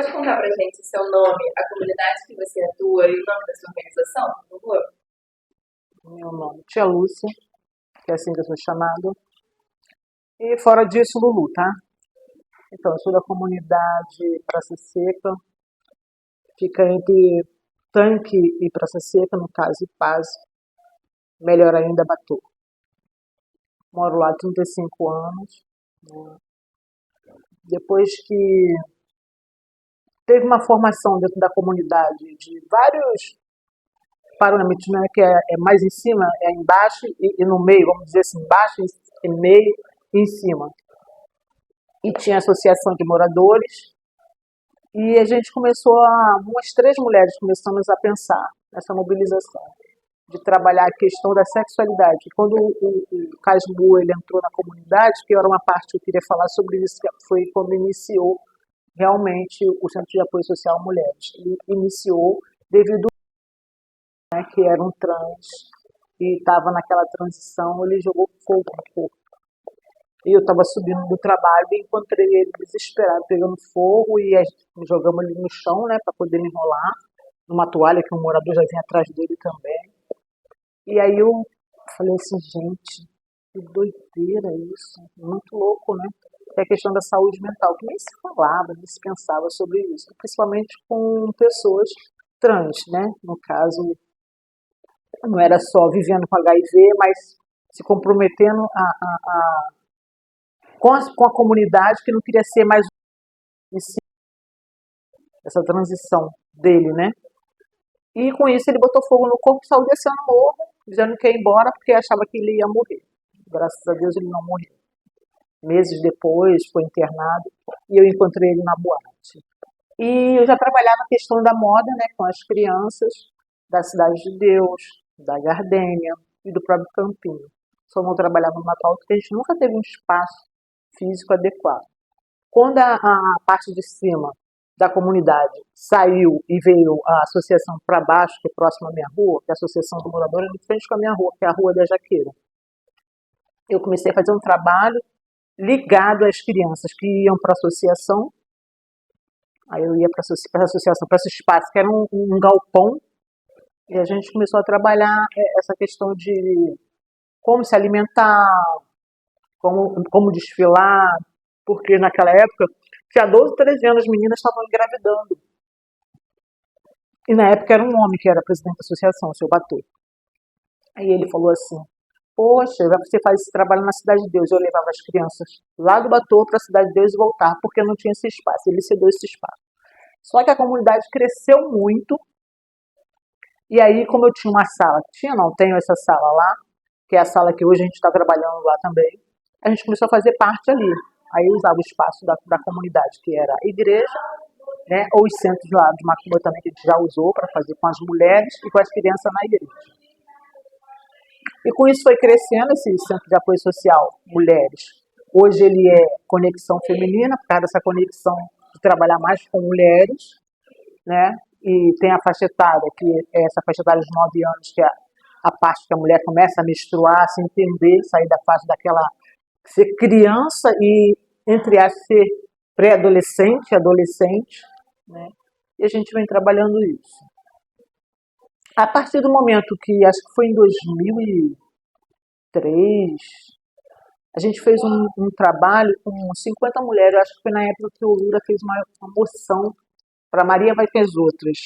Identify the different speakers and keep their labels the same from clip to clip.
Speaker 1: pode contar pra gente o seu nome, a comunidade que você atua e o nome da sua organização, por favor?
Speaker 2: Meu nome é Tia Lúcia, que é assim que eu sou chamada. E fora disso, Lulu, tá? Então, eu sou da comunidade Praça Seca, fica entre Tanque e Praça Seca, no caso, e Paz, melhor ainda, Batu. Moro lá há 35 anos. Né? Depois que teve uma formação dentro da comunidade de vários parâmetros, né, que é mais em cima, é embaixo e no meio, vamos dizer assim, embaixo e meio e em cima. E tinha associação de moradores, e a gente começou umas 3 mulheres começamos a pensar nessa mobilização, de trabalhar a questão da sexualidade. Quando o Casbu ele entrou na comunidade, que era uma parte que eu queria falar sobre isso, que foi quando iniciou realmente o Centro de Apoio Social a Mulheres. Ele iniciou devido que era um trans e estava naquela transição, ele jogou fogo no corpo. E eu estava subindo do trabalho e encontrei ele desesperado, pegando fogo e jogamos ele no chão, né, para poder enrolar, numa toalha que um morador já vinha atrás dele também. E aí eu falei assim, gente, que doideira isso, muito louco, né? É a questão da saúde mental, que nem se falava, nem se pensava sobre isso, principalmente com pessoas trans, né? No caso, não era só vivendo com HIV, mas se comprometendo com a comunidade que não queria ser mais essa transição dele, né? E com isso ele botou fogo no corpo, saiu descendo o morro, dizendo que ia embora porque achava que ele ia morrer. Graças a Deus ele não morreu. Meses depois foi internado e eu encontrei ele na boate. E eu já trabalhava na questão da moda, né, com as crianças da Cidade de Deus, da Gardênia e do próprio Campinho. Só não trabalhava no Natal porque a gente nunca teve um espaço físico adequado. Quando a parte de cima da comunidade saiu e veio a associação para baixo, que é próxima à minha rua, que é a Associação do Morador, é de frente com a minha rua, que é a Rua da Jaqueira. Eu comecei a fazer um trabalho ligado às crianças que iam para a associação. Aí eu ia para a associação, para esse espaço, que era um galpão, e a gente começou a trabalhar essa questão de como se alimentar, como desfilar, porque naquela época tinha 12, 13 anos, as meninas estavam engravidando. E na época era um homem que era presidente da associação, o seu Batu. Aí ele falou assim, poxa, você faz esse trabalho na Cidade de Deus. Eu levava as crianças lá do Batu para a Cidade de Deus e voltar, porque não tinha esse espaço. Ele cedeu esse espaço. Só que a comunidade cresceu muito, e aí como eu tinha uma sala, tenho essa sala lá, que é a sala que hoje a gente está trabalhando lá também, a gente começou a fazer parte ali. Aí eu usava o espaço da comunidade, que era a igreja, né, ou os centros lá de Macumba também, que a gente já usou para fazer com as mulheres e com as crianças na igreja. E com isso foi crescendo esse Centro de Apoio Social Mulheres. Hoje ele é conexão feminina, por causa dessa conexão de trabalhar mais com mulheres, né? E tem a faixa etária, que é essa faixa etária de 9 anos, que é a parte que a mulher começa a menstruar, a se entender, sair da fase daquela ser criança e, entre aspas, ser pré-adolescente, adolescente, né? E a gente vem trabalhando isso. A partir do momento que, acho que foi em 2003, a gente fez um trabalho com 50 mulheres, acho que foi na época que o Lula fez uma moção para Maria vai ter as outras.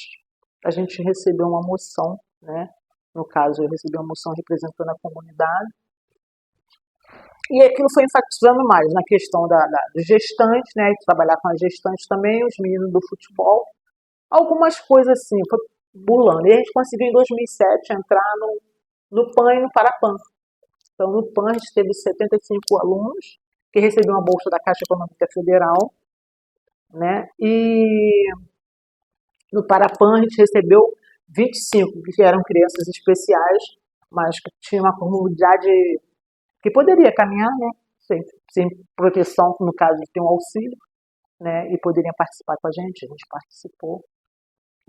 Speaker 2: A gente recebeu uma moção, né? No caso, eu recebi uma moção representando a comunidade. E aquilo foi enfatizando mais na questão da gestante, né? Trabalhar com as gestantes também, os meninos do futebol. Algumas coisas assim, foi pulando. E a gente conseguiu em 2007 entrar no PAN e no Parapan. Então, no PAN, a gente teve 75 alunos que recebiam uma bolsa da Caixa Econômica Federal, né? E no Parapan, a gente recebeu 25, que eram crianças especiais, mas que tinham uma comunidade que poderia caminhar, né? Sem proteção, no caso de ter um auxílio, né? E poderiam participar com a gente participou.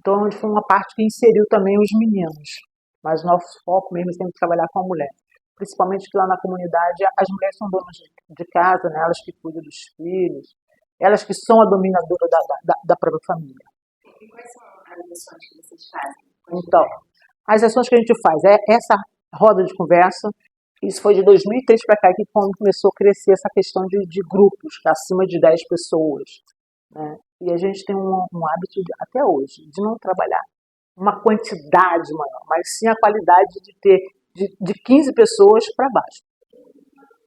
Speaker 2: Então, foi uma parte que inseriu também os meninos, mas nosso foco mesmo é sempre trabalhar com a mulher. Principalmente que lá na comunidade, as mulheres são donas de casa, né? Elas que cuidam dos filhos, Elas que são a dominadora da própria família.
Speaker 1: E quais são as ações que vocês fazem?
Speaker 2: Então, as ações que a gente faz é essa roda de conversa. Isso foi de 2003 para cá que quando começou a crescer essa questão de grupos, acima de 10 pessoas, né? E a gente tem um hábito, até hoje, de não trabalhar uma quantidade maior, mas sim a qualidade de ter de 15 pessoas para baixo.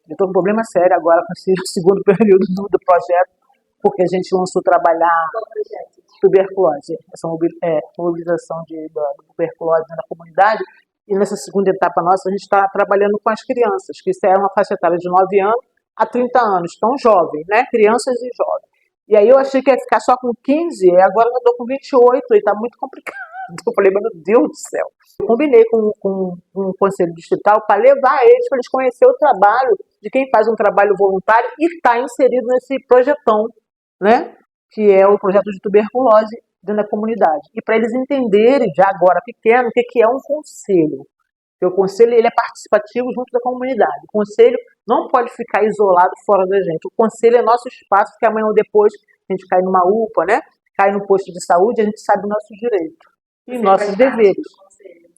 Speaker 2: Eu estou com um problema sério agora com esse segundo período do projeto, porque a gente lançou trabalhar tuberculose, essa mobilização da tuberculose na comunidade. E nessa segunda etapa nossa, a gente está trabalhando com as crianças, que isso é uma faixa etária de 9 anos a 30 anos, tão jovem, né? Crianças e jovens. E aí eu achei que ia ficar só com 15, e agora eu estou com 28, e está muito complicado. Eu falei, meu Deus do céu. Eu combinei com o Conselho Distrital para levar eles, para eles conhecerem o trabalho de quem faz um trabalho voluntário e está inserido nesse projetão, né? Que é o projeto de tuberculose dentro da comunidade. E para eles entenderem, já agora pequeno, o que é um conselho. Porque o conselho ele é participativo junto da comunidade. O conselho não pode ficar isolado fora da gente. O conselho é nosso espaço, que amanhã ou depois a gente cai numa UPA, né? Cai no posto de saúde, a gente sabe o nosso direito e nossos deveres.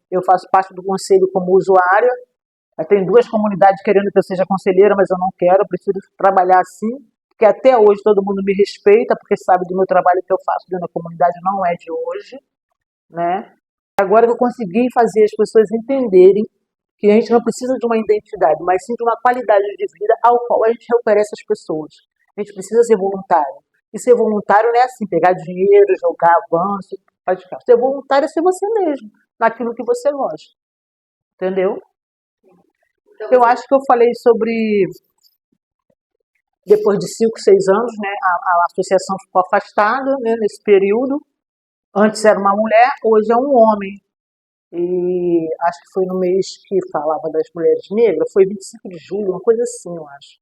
Speaker 2: Eu faço parte do conselho como usuária. Tem 2 comunidades querendo que eu seja conselheira, mas eu não quero, eu prefiro trabalhar assim, porque até hoje todo mundo me respeita, porque sabe do meu trabalho que eu faço dentro da comunidade, não é de hoje, né? Agora que eu consegui fazer as pessoas entenderem que a gente não precisa de uma identidade, mas sim de uma qualidade de vida ao qual a gente oferece às pessoas. A gente precisa ser voluntário. E ser voluntário não é assim, pegar dinheiro, jogar avanço, praticar. Ser voluntário é ser você mesmo, naquilo que você gosta. Entendeu? Então, eu acho que eu falei sobre, depois de 5, 6 anos, né, a associação ficou afastada, né, nesse período. Antes era uma mulher, hoje é um homem. E acho que foi no mês que falava das mulheres negras, foi 25 de julho, uma coisa assim, eu acho.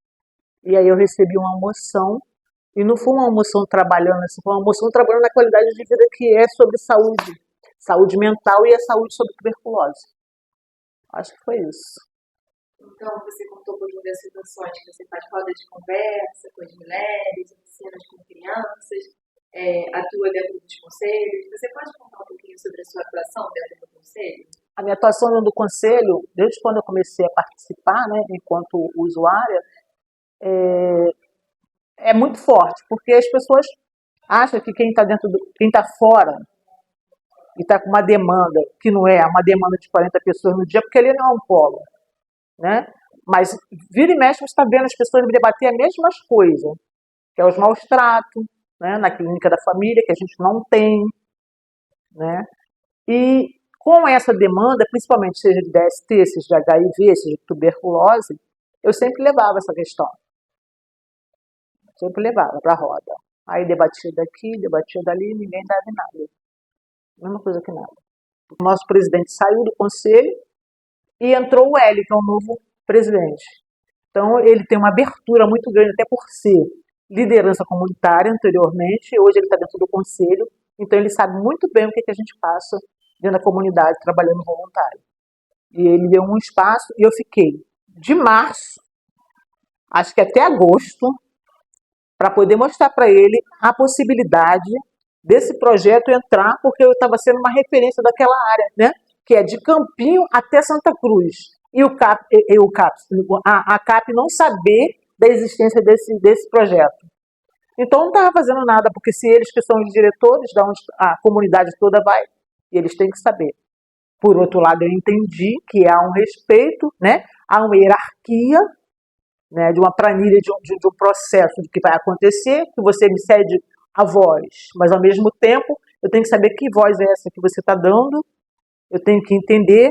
Speaker 2: E aí eu recebi uma moção, e não foi uma moção trabalhando assim, foi uma moção trabalhando na qualidade de vida que é sobre saúde mental e a saúde sobre tuberculose. Acho que foi isso.
Speaker 1: Então, você contou um pouquinho das situações que você faz roda de conversa com as mulheres, oficinas com crianças, atua dentro dos conselhos. Você pode contar um pouquinho sobre a sua atuação dentro do conselho?
Speaker 2: A minha atuação dentro do conselho, desde quando eu comecei a participar, né, enquanto usuária, é muito forte, porque as pessoas acham que quem está fora e está com uma demanda que não é uma demanda de 40 pessoas no dia, porque ele não é um polo, né? Mas vira e mexe você está vendo as pessoas debater as mesmas coisas, que é os maus tratos, né, na clínica da família, que a gente não tem, né? E com essa demanda, principalmente seja de DST, seja de HIV, seja de tuberculose, eu sempre levava essa questão. Sempre levava para a roda. Aí debatia daqui, debatia dali, ninguém dava em nada. Mesma coisa que nada. O nosso presidente saiu do conselho e entrou o Hélio, que é o novo presidente. Então ele tem uma abertura muito grande, até por ser liderança comunitária anteriormente, hoje ele está dentro do conselho, então ele sabe muito bem o que a gente passa dentro da comunidade, trabalhando voluntário. E ele deu um espaço e eu fiquei de março, acho que até agosto, para poder mostrar para ele a possibilidade desse projeto entrar, porque eu estava sendo uma referência daquela área, né? Que é de Campinho até Santa Cruz. E a CAP não saber da existência desse projeto. Então não estava fazendo nada, porque se eles que são os diretores, da onde a comunidade toda vai, eles têm que saber. Por outro lado, eu entendi que há um respeito, né? Há uma hierarquia, né, de uma planilha, de um processo do que vai acontecer, que você me cede a voz, mas ao mesmo tempo eu tenho que saber que voz é essa que você está dando, eu tenho que entender,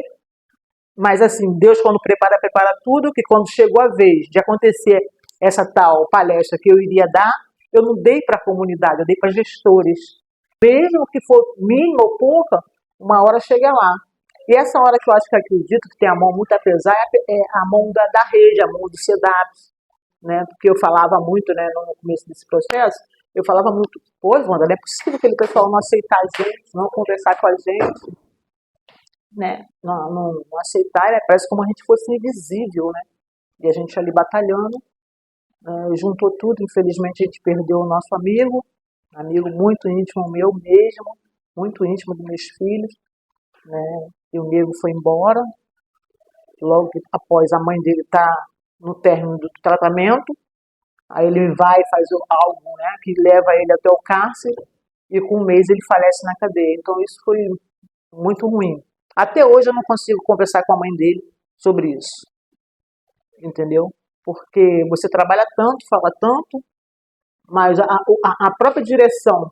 Speaker 2: mas assim, Deus quando prepara tudo, que quando chegou a vez de acontecer essa tal palestra que eu iria dar, eu não dei para a comunidade, eu dei para gestores. Mesmo que for mínima ou pouca, uma hora chega lá. E essa hora que eu acho que acredito que tem a mão muito a pesar é a mão da rede, a mão do CEDAPS, né? Porque eu falava muito, né, no começo desse processo, eu falava muito, pô, Wanda, não é possível aquele pessoal não aceitar a gente, não conversar com a gente, né? Não aceitar, parece como a gente fosse invisível, né? E a gente ali batalhando. Juntou tudo, infelizmente a gente perdeu o nosso amigo muito íntimo meu mesmo, muito íntimo dos meus filhos, né? E o nego foi embora, logo após a mãe dele estar no término do tratamento, aí ele vai e faz algo, né, que leva ele até o cárcere, e com um mês ele falece na cadeia. Então isso foi muito ruim. Até hoje eu não consigo conversar com a mãe dele sobre isso, entendeu? Porque você trabalha tanto, fala tanto, mas a própria direção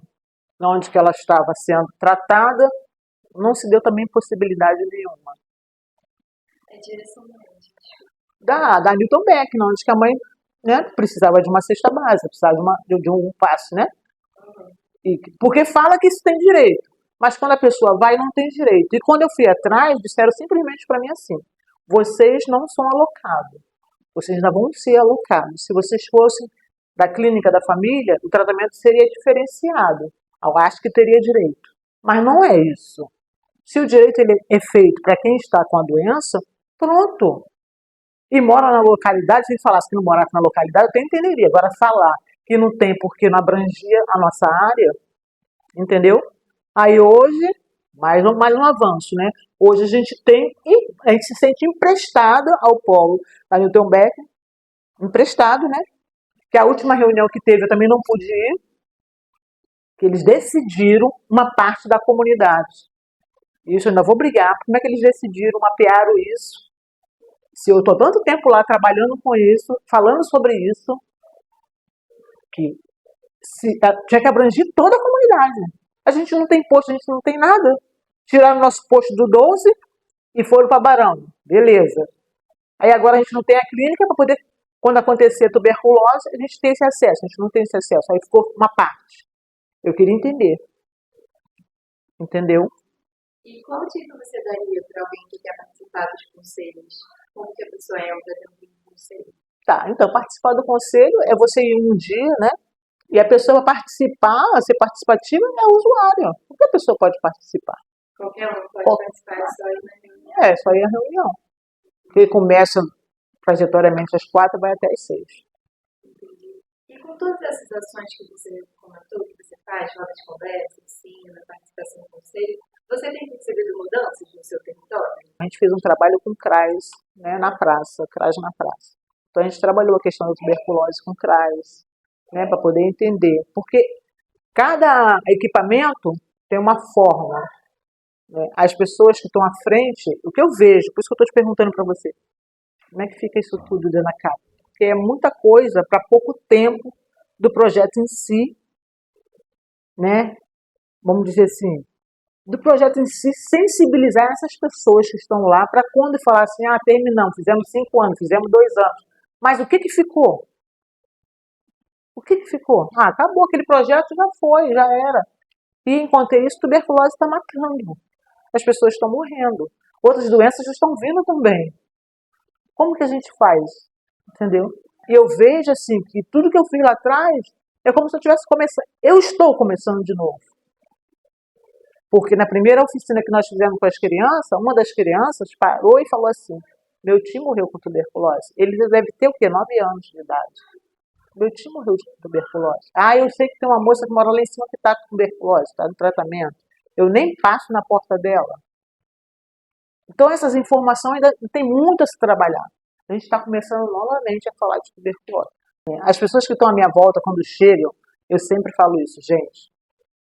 Speaker 2: onde que ela estava sendo tratada não se deu também possibilidade nenhuma.
Speaker 1: É direção médica.
Speaker 2: Da Newton Beck, onde que a mãe, né, precisava de uma cesta básica, precisava de um passe, né? Porque fala que isso tem direito, mas quando a pessoa vai, não tem direito. E quando eu fui atrás, disseram simplesmente para mim assim: vocês não são alocados, vocês ainda vão ser alocados. Se vocês fossem da clínica da família, o tratamento seria diferenciado. Eu acho que teria direito. Mas não é isso. Se o direito ele é feito para quem está com a doença, pronto. E mora na localidade, se ele falasse que não morasse na localidade, eu até entenderia. Agora, falar que não tem porque não abrangia a nossa área, entendeu? Aí hoje, mais um avanço, né? Hoje a gente tem, a gente se sente emprestada ao polo da Newton Beck, emprestado, né? Que a última reunião que teve eu também não pude ir, que eles decidiram uma parte da comunidade. Isso eu ainda vou brigar. Como é que eles decidiram, mapearam isso? Se eu estou tanto tempo lá trabalhando com isso, falando sobre isso, que tinha que abranger toda a comunidade. A gente não tem posto, a gente não tem nada. Tiraram nosso posto do 12 e foram para Barão. Beleza. Aí agora a gente não tem a clínica para poder, quando acontecer tuberculose, a gente ter esse acesso. A gente não tem esse acesso. Aí ficou uma parte. Eu queria entender. Entendeu?
Speaker 1: E qual dica você daria para alguém que quer participar dos conselhos? Como que a pessoa entra dentro do conselho?
Speaker 2: Tá, então participar do conselho é você ir um dia, né? E a pessoa participar, ser participativa é usuária. Qualquer pessoa pode participar.
Speaker 1: Qualquer um pode participar, é só ir na reunião?
Speaker 2: É, só ir à reunião. Porque começa trajetoriamente às 4 vai até às 6.
Speaker 1: Entendi. E com todas essas ações que você comentou, que você faz, roda de conversa, ensina, participação no conselho, você tem percebido mudanças no seu território?
Speaker 2: A gente fez um trabalho com CRAS, né, na praça, CRAS na praça. Então a gente trabalhou a questão da tuberculose com CRAS, né, para poder entender. Porque cada equipamento tem uma forma. Né? As pessoas que estão à frente, o que eu vejo, por isso que eu estou te perguntando para você, como é que fica isso tudo dentro da casa? Porque é muita coisa para pouco tempo do projeto em si, né? Vamos dizer assim, do projeto em si, sensibilizar essas pessoas que estão lá para quando falar assim, terminamos, fizemos 5 anos, fizemos 2 anos. Mas o que ficou? O que ficou? Acabou aquele projeto, já foi, já era. E enquanto isso, tuberculose está matando. As pessoas estão morrendo. Outras doenças estão vindo também. Como que a gente faz? Entendeu? E eu vejo assim que tudo que eu fiz lá atrás é como se eu tivesse começando. Eu estou começando de novo. Porque na primeira oficina que nós fizemos com as crianças, uma das crianças parou e falou assim: meu tio morreu com tuberculose. Ele deve ter o quê? 9 anos de idade. Meu tio morreu de tuberculose. Eu sei que tem uma moça que mora lá em cima que está com tuberculose, está no tratamento. Eu nem passo na porta dela. Então essas informações ainda tem muito a se trabalhar. A gente está começando novamente a falar de tuberculose. As pessoas que estão à minha volta, quando chegam, eu sempre falo isso, gente,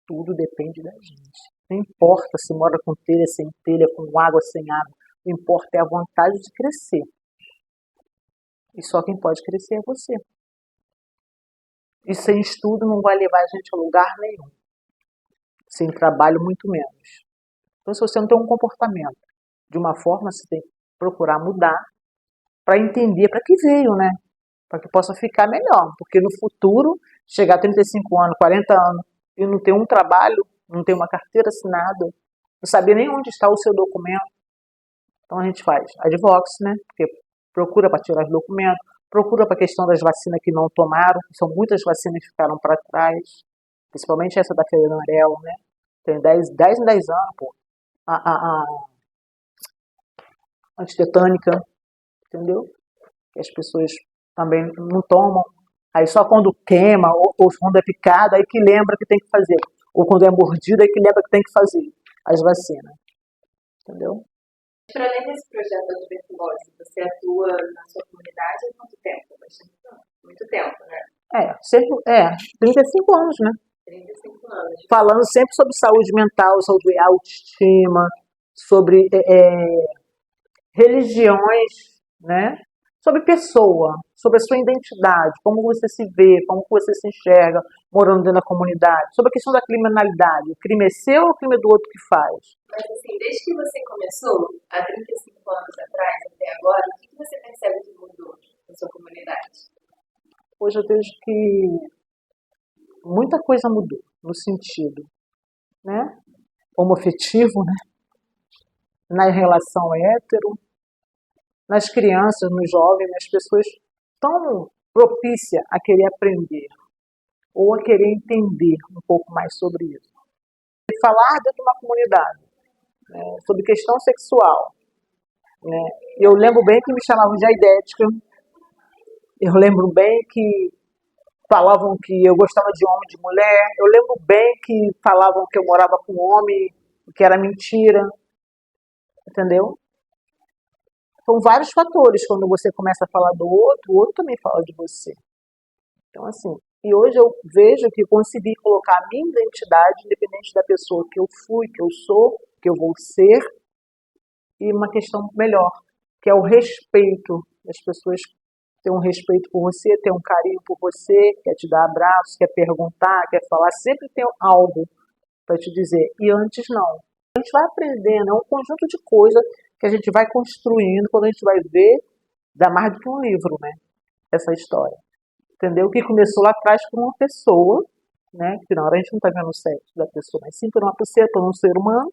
Speaker 2: tudo depende da gente. Não importa se mora com telha, sem telha, com água, sem água. O que importa é a vontade de crescer. E só quem pode crescer é você. E sem estudo não vai levar a gente a lugar nenhum. Sem trabalho, muito menos. Então, se você não tem um comportamento de uma forma, você tem que procurar mudar para entender para que veio, né? Para que possa ficar melhor. Porque no futuro, chegar a 35 anos, 40 anos e não ter um trabalho, não ter uma carteira assinada, não saber nem onde está o seu documento. Então a gente faz advox, né? Porque procura para tirar os documentos, procura para a questão das vacinas que não tomaram, são muitas vacinas que ficaram para trás, principalmente essa da febre amarela, né? Tem 10 em 10 anos, pô. A antitetânica, entendeu? Que as pessoas também não tomam. Aí só quando queima ou quando é picada, aí que lembra que tem que fazer. Ou quando é mordida, aí que lembra que tem que fazer as vacinas. Entendeu?
Speaker 1: Para além desse projeto da tuberculose, você atua na sua comunidade há quanto tempo? Bastante tempo. Muito tempo, né?
Speaker 2: 35 anos, né?
Speaker 1: 35 anos.
Speaker 2: Falando sempre sobre saúde mental, sobre autoestima, sobre religiões, né? Sobre pessoa, sobre a sua identidade, como você se vê, como você se enxerga morando dentro da comunidade, sobre a questão da criminalidade. O crime é seu ou o crime é do outro que faz?
Speaker 1: Mas assim, desde que você começou, há 35 anos atrás até agora, o que você percebe que mudou na sua comunidade?
Speaker 2: Hoje eu vejo que muita coisa mudou no sentido, né? Homoafetivo, né? Na relação hétero, nas crianças, nos jovens, nas pessoas tão propícia a querer aprender ou a querer entender um pouco mais sobre isso. E falar dentro de uma comunidade, né, sobre questão sexual. Né? Eu lembro bem que me chamavam de aidética, eu lembro bem que falavam que eu gostava de homem e de mulher, eu lembro bem que falavam que eu morava com homem, que era mentira, entendeu? São vários fatores quando você começa a falar do outro, o outro também fala de você. Então, assim, e hoje eu vejo que consegui colocar a minha identidade, independente da pessoa que eu fui, que eu sou, que eu vou ser, e uma questão melhor, que é o respeito. As pessoas têm um respeito por você, têm um carinho por você, quer te dar abraço, quer perguntar, quer falar, sempre tem algo para te dizer. E antes não. A gente vai aprendendo, é um conjunto de coisas que a gente vai construindo, quando a gente vai ver, dá mais do que um livro, né? Essa história. Entendeu? Que começou lá atrás por uma pessoa, né? Que na hora a gente não está vendo o sexo da pessoa, mas sim por uma pessoa, por um ser humano,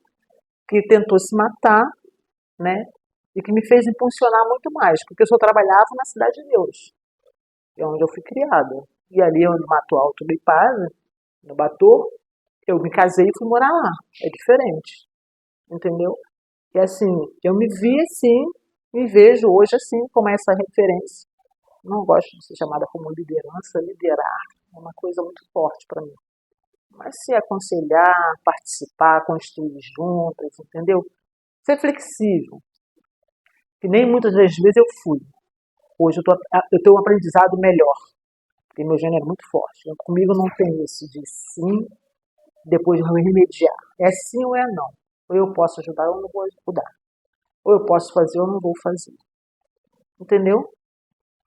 Speaker 2: que tentou se matar, né? E que me fez impulsionar muito mais, porque eu só trabalhava na Cidade de Deus, é onde eu fui criada. E ali onde matou Alto do Ipaz, no Bator, eu me casei e fui morar lá. É diferente, entendeu? E assim, eu me vi assim, me vejo hoje assim, como essa referência. Não gosto de ser chamada como liderança, liderar é uma coisa muito forte para mim. Mas se aconselhar, participar, construir juntas, entendeu? Ser flexível, que nem muitas das vezes eu fui. Hoje eu tenho um aprendizado melhor, porque meu gênero é muito forte. Comigo não tem isso de sim, depois remediar. É sim ou é não. Ou eu posso ajudar ou eu não vou ajudar. Ou eu posso fazer ou eu não vou fazer. Entendeu?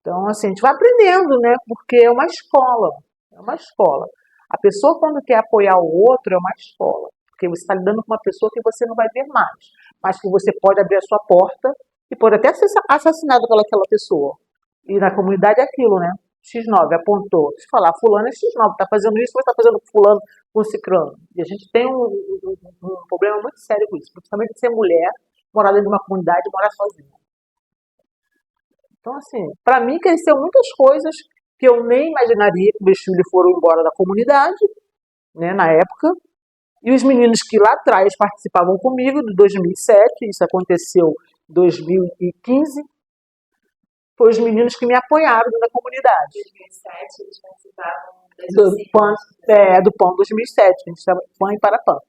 Speaker 2: Então, assim, a gente vai aprendendo, né? Porque é uma escola. É uma escola. A pessoa, quando quer apoiar o outro, é uma escola. Porque você está lidando com uma pessoa que você não vai ver mais. Mas que você pode abrir a sua porta e pode até ser assassinado pelaquela pessoa. E na comunidade é aquilo, né? X9 apontou. Se falar, fulano é X9, está fazendo isso, mas está fazendo fulano com ciclano. E a gente tem um problema muito sério com isso. Principalmente de ser mulher, morar dentro de uma comunidade e morar sozinha. Então, assim, para mim cresceu muitas coisas que eu nem imaginaria que meus filhos foram embora da comunidade, né, na época. E os meninos que lá atrás participavam comigo, de 2007, isso aconteceu em 2015, foram os meninos que me apoiaram na comunidade.
Speaker 1: Em 2007 eles participavam
Speaker 2: do PAN 2007, que a gente chama PAN e Parapan.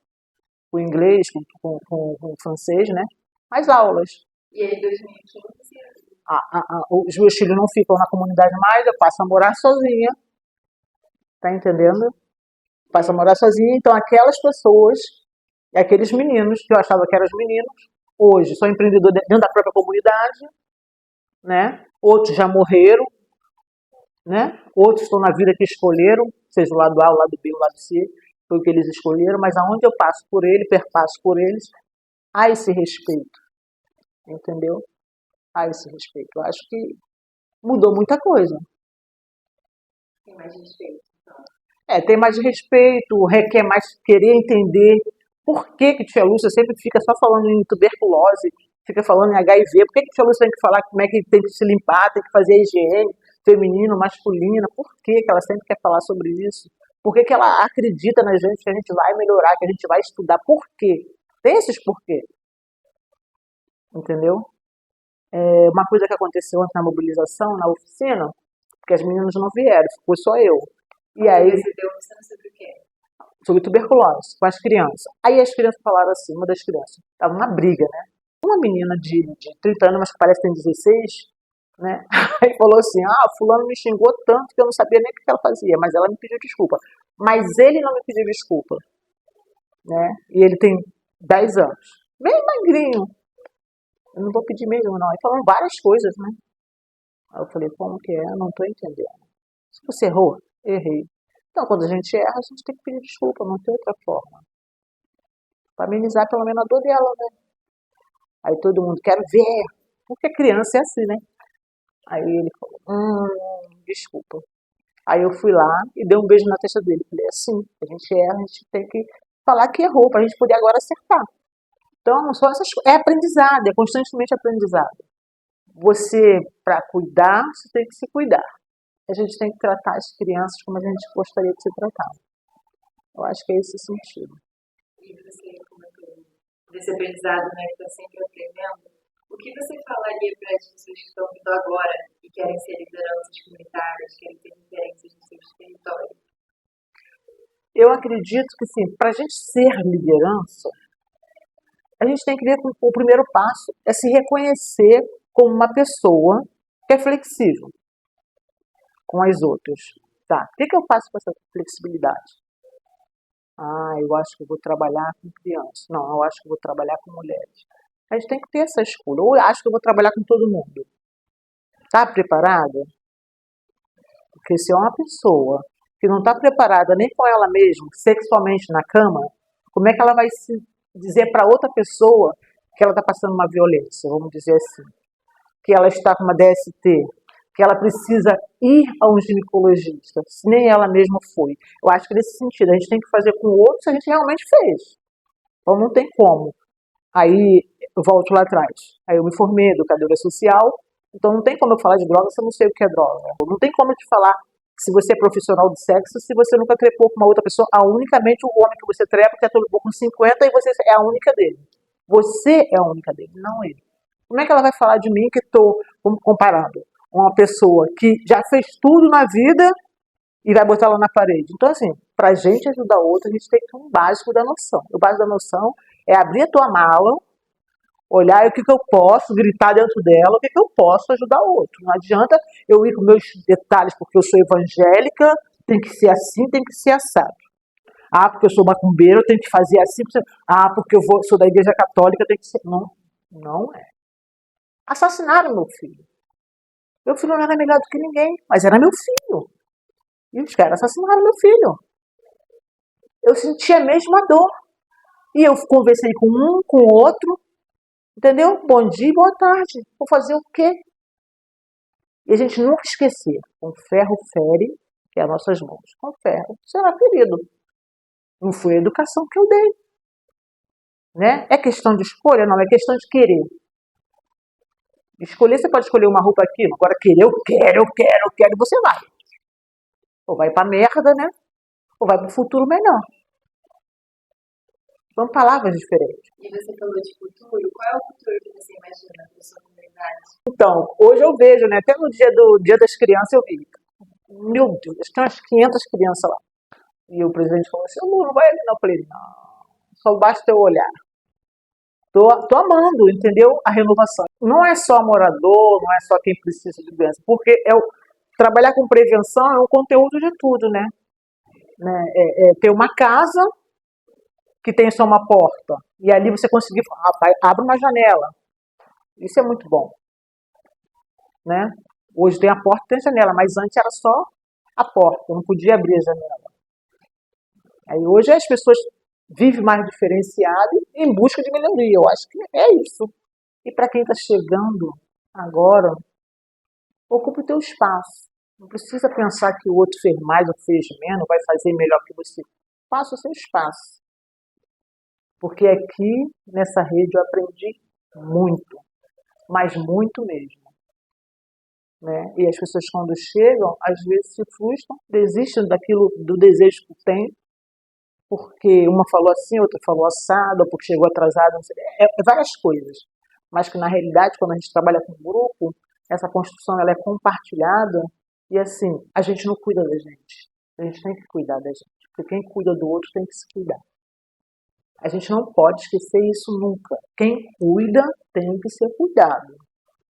Speaker 2: Com inglês, com francês, né? As aulas.
Speaker 1: E aí, em 2015,
Speaker 2: os meus filhos não ficam na comunidade mais, eu passo a morar sozinha. Tá entendendo? Passo a morar sozinha, então aquelas pessoas, aqueles meninos, que eu achava que eram os meninos, hoje são empreendedores dentro da própria comunidade, né? Outros já morreram, né? Outros estão na vida que escolheram, seja o lado A, o lado B, o lado C, foi o que eles escolheram, mas aonde eu passo por ele, perpasso por eles, há esse respeito, entendeu? Há esse respeito. Eu acho que mudou muita coisa.
Speaker 1: Tem mais respeito.
Speaker 2: Tem mais respeito, requer mais querer entender por que tia Lúcia sempre fica só falando em tuberculose, fica falando em HIV, por que tia Lúcia tem que falar como é que tem que se limpar, tem que fazer a higiene feminino, masculina, por que ela sempre quer falar sobre isso? Por que ela acredita na gente que a gente vai melhorar, que a gente vai estudar? Por quê? Tem esses porquê. Entendeu? Uma coisa que aconteceu antes na mobilização, na oficina, porque as meninas não vieram, ficou só eu. E
Speaker 1: Quando
Speaker 2: aí,
Speaker 1: você deu oficina sobre o quê?
Speaker 2: sobre tuberculose, com as crianças. Aí as crianças falaram assim, uma das crianças, estava uma briga, né? Uma menina de 30 anos, mas que parece que tem 16, né? Aí falou assim, fulano me xingou tanto que eu não sabia nem o que ela fazia, mas ela me pediu desculpa. Mas ele não me pediu desculpa, né? E ele tem 10 anos. Bem magrinho. Eu não vou pedir mesmo, não. Aí falaram várias coisas, né? Aí eu falei, como que é? Eu não estou entendendo. Se você errou, errei. Então, quando a gente erra, a gente tem que pedir desculpa, não tem outra forma. Para amenizar pelo menos a dor dela, né? Aí todo mundo, quer ver. Porque criança é assim, né? Aí ele falou, desculpa. Aí eu fui lá e dei um beijo na testa dele. Falei, assim, a gente erra, a gente tem que falar que errou, para a gente poder agora acertar. Então, só essas coisas. É aprendizado, é constantemente aprendizado. Você, para cuidar, você tem que se cuidar. A gente tem que tratar as crianças como a gente gostaria de ser tratado. Eu acho que é esse o sentido.
Speaker 1: E você comentou desse aprendizado, né, que está sempre aprendendo. O que você falaria para as pessoas que estão vindo agora e querem ser lideranças comunitárias, querem ter referências nos seus territórios?
Speaker 2: Eu acredito que, sim, para a gente ser liderança, a gente tem que ver que o primeiro passo é se reconhecer como uma pessoa que é flexível com as outras. Tá, o que eu faço com essa flexibilidade? Eu acho que eu vou trabalhar com crianças. Não, eu acho que eu vou trabalhar com mulheres. A gente tem que ter essa escolha. Ou eu acho que eu vou trabalhar com todo mundo. Está preparada? Porque se é uma pessoa que não está preparada nem com ela mesma, sexualmente na cama, como é que ela vai se dizer para outra pessoa que ela está passando uma violência, vamos dizer assim, que ela está com uma DST, que ela precisa ir a um ginecologista, se nem ela mesma foi. Eu acho que nesse sentido, a gente tem que fazer com o outro se a gente realmente fez. Então não tem como. Aí eu volto lá atrás. Aí eu me formei educadora social, então não tem como eu falar de droga se eu não sei o que é droga. Não tem como eu te falar se você é profissional de sexo se você nunca trepou com uma outra pessoa. Unicamente o homem que você trepa que já trepou com 50 e você é a única dele. Você é a única dele, não ele. Como é que ela vai falar de mim que estou comparando uma pessoa que já fez tudo na vida e vai botar ela na parede? Então, assim, para a gente ajudar o outro, a gente tem que ter um básico da noção. O básico da noção é abrir a tua mala, olhar o que eu posso, gritar dentro dela, o que eu posso ajudar o outro. Não adianta eu ir com meus detalhes porque eu sou evangélica, tem que ser assim, tem que ser assado. Porque eu sou macumbeira, eu tenho que fazer assim. Porque eu sou da igreja católica, tem que ser. Não, não é. Assassinaram meu filho. Meu filho não era melhor do que ninguém, mas era meu filho. E os caras assassinaram meu filho. Eu senti a mesma dor. E eu conversei com um, com o outro, entendeu? Bom dia e boa tarde. Vou fazer o quê? E a gente nunca esquecer. Com ferro fere, que é as nossas mãos. Com ferro será ferido. Não foi a educação que eu dei. Né? É questão de escolha? Não, é questão de querer. Escolher, você pode escolher uma roupa aqui, agora querer, eu quero, e você vai. Ou vai pra merda, né? Ou vai pro futuro melhor. São palavras diferentes.
Speaker 1: E você falou de futuro, qual é o futuro que você imagina para a sua comunidade?
Speaker 2: Então, hoje eu vejo, né? Até no dia das crianças eu vi. Meu Deus, tem umas 500 crianças lá. E o presidente falou assim, não vai ali não. Eu falei, não, só basta eu olhar. Tô amando, entendeu? A renovação. Não é só morador, não é só quem precisa de doença, porque trabalhar com prevenção é um conteúdo de tudo, né? Ter uma casa que tem só uma porta e ali você conseguir, abre uma janela. Isso é muito bom, né? Hoje tem a porta e tem a janela, mas antes era só a porta, não podia abrir a janela. Aí hoje as pessoas vivem mais diferenciado em busca de melhoria. Eu acho que é isso. E para quem está chegando agora, ocupe o teu espaço. Não precisa pensar que o outro fez mais ou fez menos, vai fazer melhor que você. Faça o seu espaço. Porque aqui, nessa rede, eu aprendi muito. Mas muito mesmo. Né? E as pessoas, quando chegam, às vezes se frustram, desistem do desejo que têm, porque uma falou assim, outra falou assado, ou porque chegou atrasada, não sei, várias coisas. Mas que, na realidade, quando a gente trabalha com grupo, essa construção ela é compartilhada E assim, a gente não cuida da gente. A gente tem que cuidar da gente. Porque quem cuida do outro tem que se cuidar. A gente não pode esquecer isso nunca. Quem cuida tem que ser cuidado.